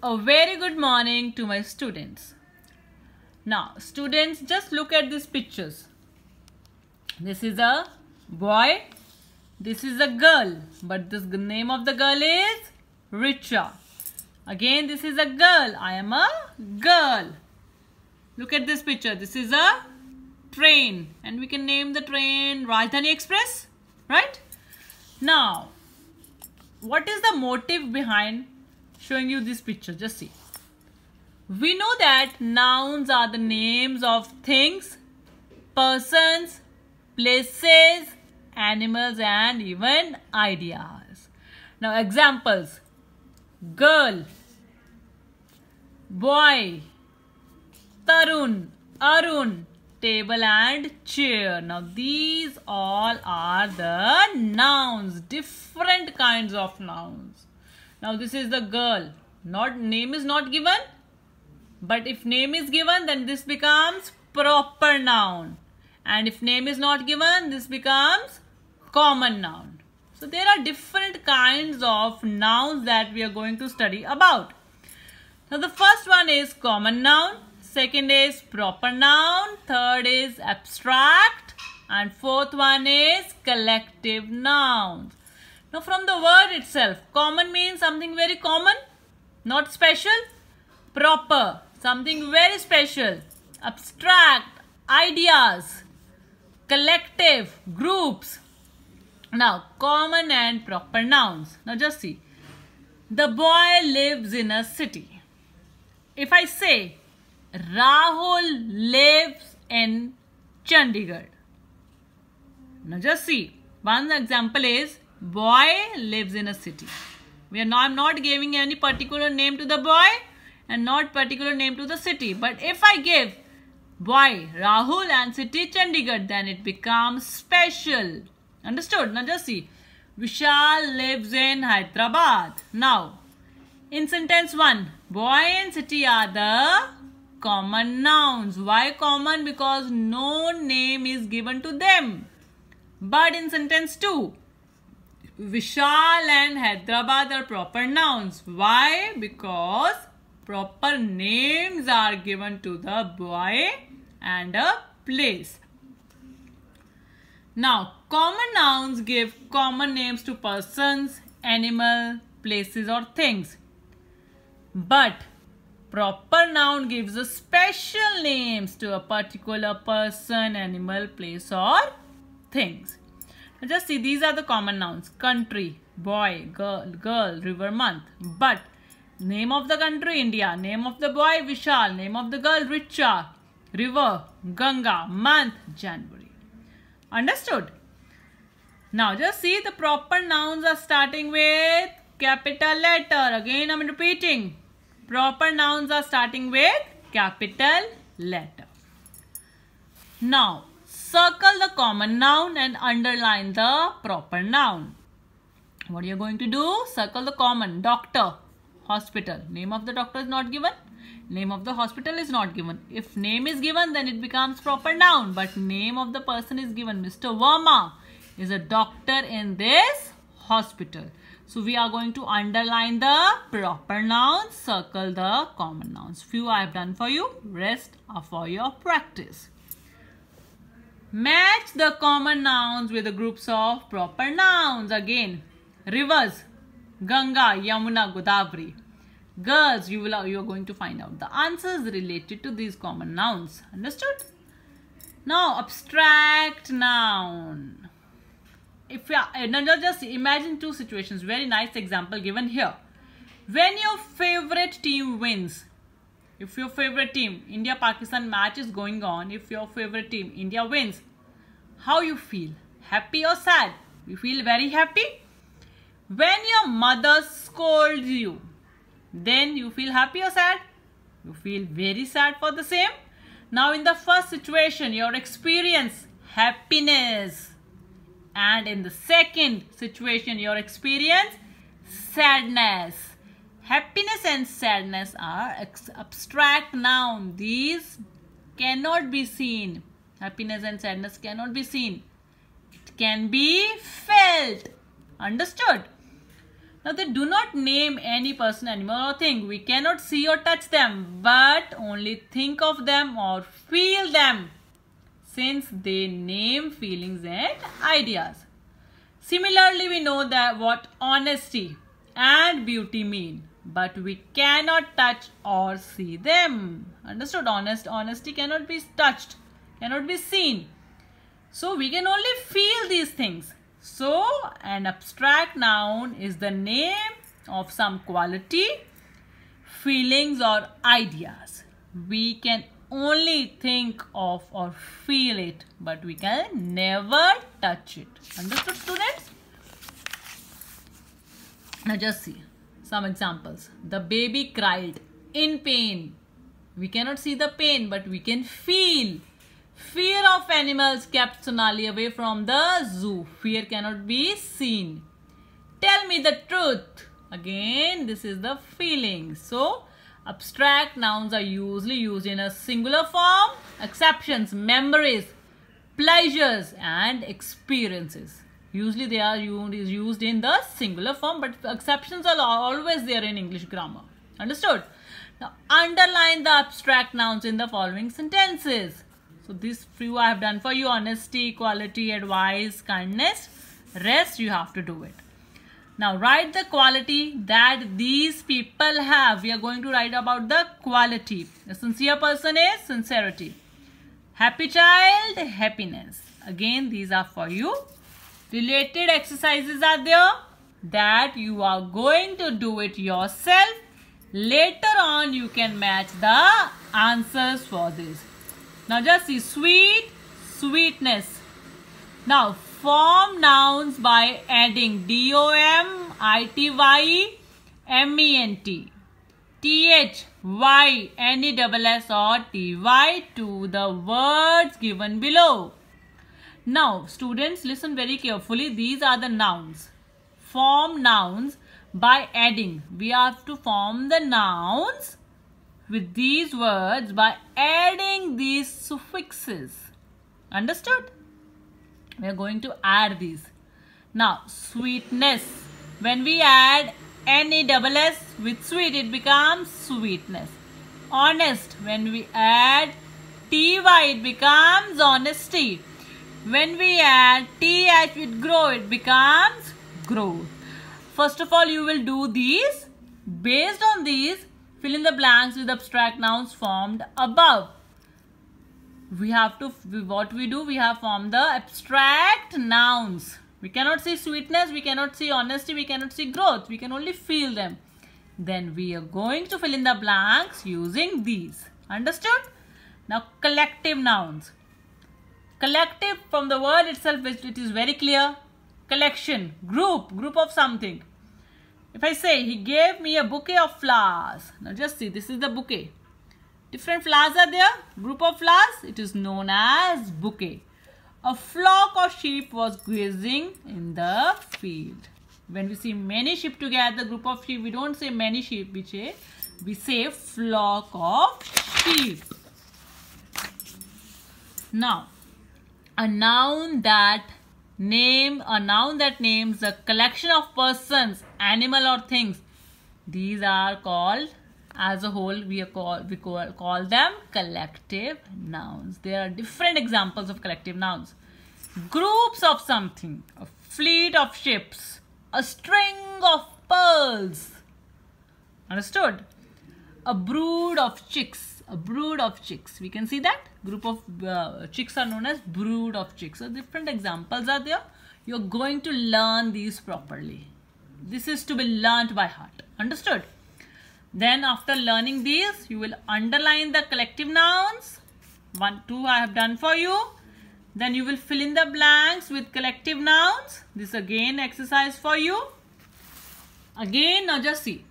A very good morning to my students. Now, students, just look at these pictures. This is a boy. This is a girl. But the name of the girl is Richa. Again, this is a girl. I am a girl. Look at this picture. This is a train. And we can name the train Rajdhani Express. Right? Now, what is the motive behind showing you this picture? Just see. We know that nouns are the names of things, persons, places, animals, and even ideas. Now, examples: girl, boy, Tarun, Arun, table and chair. Now, these all are the nouns, different kinds of nouns. Now, this is the girl. Name is not given. But if name is given, then this becomes proper noun. And if name is not given, this becomes common noun. So there are different kinds of nouns that we are going to study about. So the first one is common noun. Second is proper noun. Third is abstract. And fourth one is collective nouns. Now from the word itself, common means something very common, not special. Proper, something very special. Abstract, ideas. Collective, groups. Now, common and proper nouns. Now, just see. The boy lives in a city. If I say, Rahul lives in Chandigarh. Now, just see. One example is, boy lives in a city. I'm not giving any particular name to the boy and not particular name to the city. But if I give boy Rahul and city Chandigarh, then it becomes special. Understood? Now just see. Vishal lives in Hyderabad. Now, in sentence 1, boy and city are the common nouns. Why common? Because no name is given to them. But in sentence 2, Vishal and Hyderabad are proper nouns. Why? Because proper names are given to the boy and a place. Now, common nouns give common names to persons, animal, places or things. But proper noun gives a special names to a particular person, animal, place or things. Now just see, these are the common nouns. Country, boy, girl, river, month. But name of the country, India. Name of the boy, Vishal. Name of the girl, Richa. River, Ganga. Month, January. Understood? Now just see, the proper nouns are starting with capital letter. Again I am repeating. Proper nouns are starting with capital letter. Now circle the common noun and underline the proper noun. What are you going to do? Circle the common. Doctor, hospital. Name of the doctor is not given. Name of the hospital is not given. If name is given, then it becomes proper noun. But name of the person is given. Mr. Verma is a doctor in this hospital. So we are going to underline the proper nouns, circle the common nouns. Few I have done for you. Rest are for your practice. Match the common nouns with the groups of proper nouns. Again, rivers, Ganga, Yamuna, Godavari. Girls, you are going to find out the answers related to these common nouns. Understood? Now, abstract noun. Now just imagine two situations. Very nice example given here. When your favorite team wins. If your favorite team, India-Pakistan match is going on. If your favorite team, India wins, how you feel? Happy or sad? You feel very happy. When your mother scolds you, then you feel happy or sad? You feel very sad for the same. Now in the first situation, your experience happiness. And in the second situation, your experience sadness. Happiness and sadness are abstract noun. These cannot be seen. Happiness and sadness cannot be seen. It can be felt. Understood? Now they do not name any person, animal or thing. We cannot see or touch them, but only think of them or feel them, since they name feelings and ideas. Similarly, we know that what honesty and beauty mean, but we cannot touch or see them. Understood? Honesty cannot be touched, cannot be seen. So we can only feel these things. So an abstract noun is the name of some quality, feelings or ideas. We can only think of or feel it, but we can never touch it. Understood, students? Now just see some examples. The baby cried in pain. We cannot see the pain, but we can feel. Fear of animals kept Sonali away from the zoo. Fear cannot be seen. Tell me the truth. Again, this is the feeling. So, abstract nouns are usually used in a singular form. Exceptions, memories, pleasures and experiences. Usually they are used in the singular form, but exceptions are always there in English grammar. Understood? Now, underline the abstract nouns in the following sentences. So this few I have done for you: honesty, quality, advice, kindness. Rest you have to do it. Now write the quality that these people have. We are going to write about the quality. A sincere person is sincerity. Happy child, happiness. Again, these are for you. Related exercises are there that you are going to do it yourself. Later on you can match the answers for this. Now just see: sweet, sweetness. Now form nouns by adding DOMITY, MENT, THY, NESS or TY to the words given below. Now students, listen very carefully. These are the nouns. Form nouns by adding. We have to form the nouns with these words by adding these suffixes. Understood? We are going to add these. Now, sweetness. When we add NESS with sweet, it becomes sweetness. Honest. When we add TY, it becomes honesty. When we add TH with grow, it becomes growth. First of all, you will do these. Based on these, fill in the blanks with abstract nouns formed above. We have to, what we do, we have formed the abstract nouns. We cannot see sweetness, we cannot see honesty, we cannot see growth. We can only feel them. Then we are going to fill in the blanks using these. Understood? Now collective nouns. Collective, from the word itself, it is very clear. Collection, group of something. If I say, he gave me a bouquet of flowers. Now just see, this is the bouquet. Different flowers are there. Group of flowers. It is known as bouquet. A flock of sheep was grazing in the field. When we see many sheep together, group of sheep, we don't say many sheep, we say flock of sheep. Now, a noun that names a collection of persons, animal or things. These are called, as a whole, we call them collective nouns. There are different examples of collective nouns. Groups of something, a fleet of ships, a string of pearls. Understood? A brood of chicks. A brood of chicks. We can see that. Group of chicks are known as brood of chicks. So different examples are there. You're going to learn these properly. This is to be learnt by heart. Understood? Then after learning these, you will underline the collective nouns. 1, 2 I have done for you. Then you will fill in the blanks with collective nouns. This again exercise for you. Again, now just see.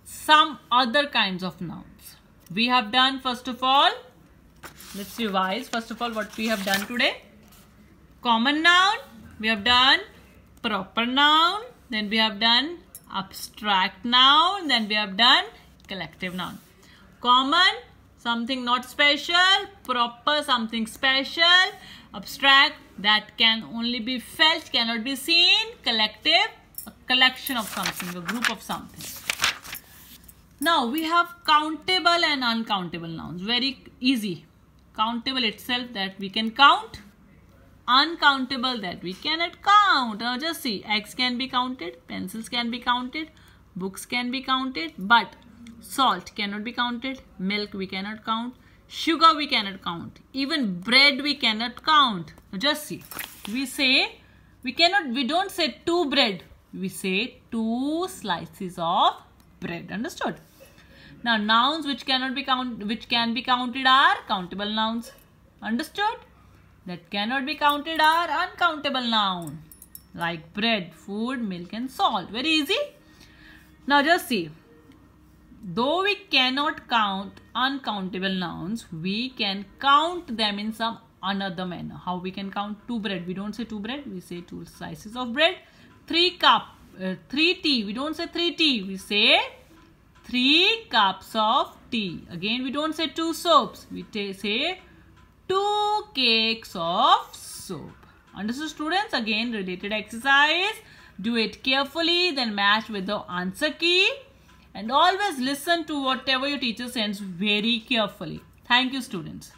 Some other kinds of nouns. We have done, first of all, let's revise. First of all, what we have done today. Common noun. We have done proper noun. Then we have done abstract noun. Then we have done collective noun. Common, something not special. Proper, something special. Abstract, that can only be felt, cannot be seen. Collective, a collection of something, a group of something. Now we have countable and uncountable nouns. Very easy. Countable itself, that we can count. Uncountable, that we cannot count. Now just see, eggs can be counted, pencils can be counted, books can be counted, but salt cannot be counted, milk we cannot count, sugar we cannot count, even bread we cannot count. Now just see, we don't say 2 bread, we say 2 slices of bread. Understood? Now nouns which can be counted are countable nouns. Understood? That cannot be counted are uncountable noun, like bread, food, milk and salt. Very easy. Now just see, though we cannot count uncountable nouns, we can count them in some another manner. How we can count 2 bread? We don't say 2 bread, we say 2 slices of bread. 3 tea, we don't say 3 tea, we say 3 cups of tea. Again, we don't say 2 soaps, we say 2 cakes of soap. Understood, students? Again, related exercise. Do it carefully, then match with the answer key. And always listen to whatever your teacher sends very carefully. Thank you, students.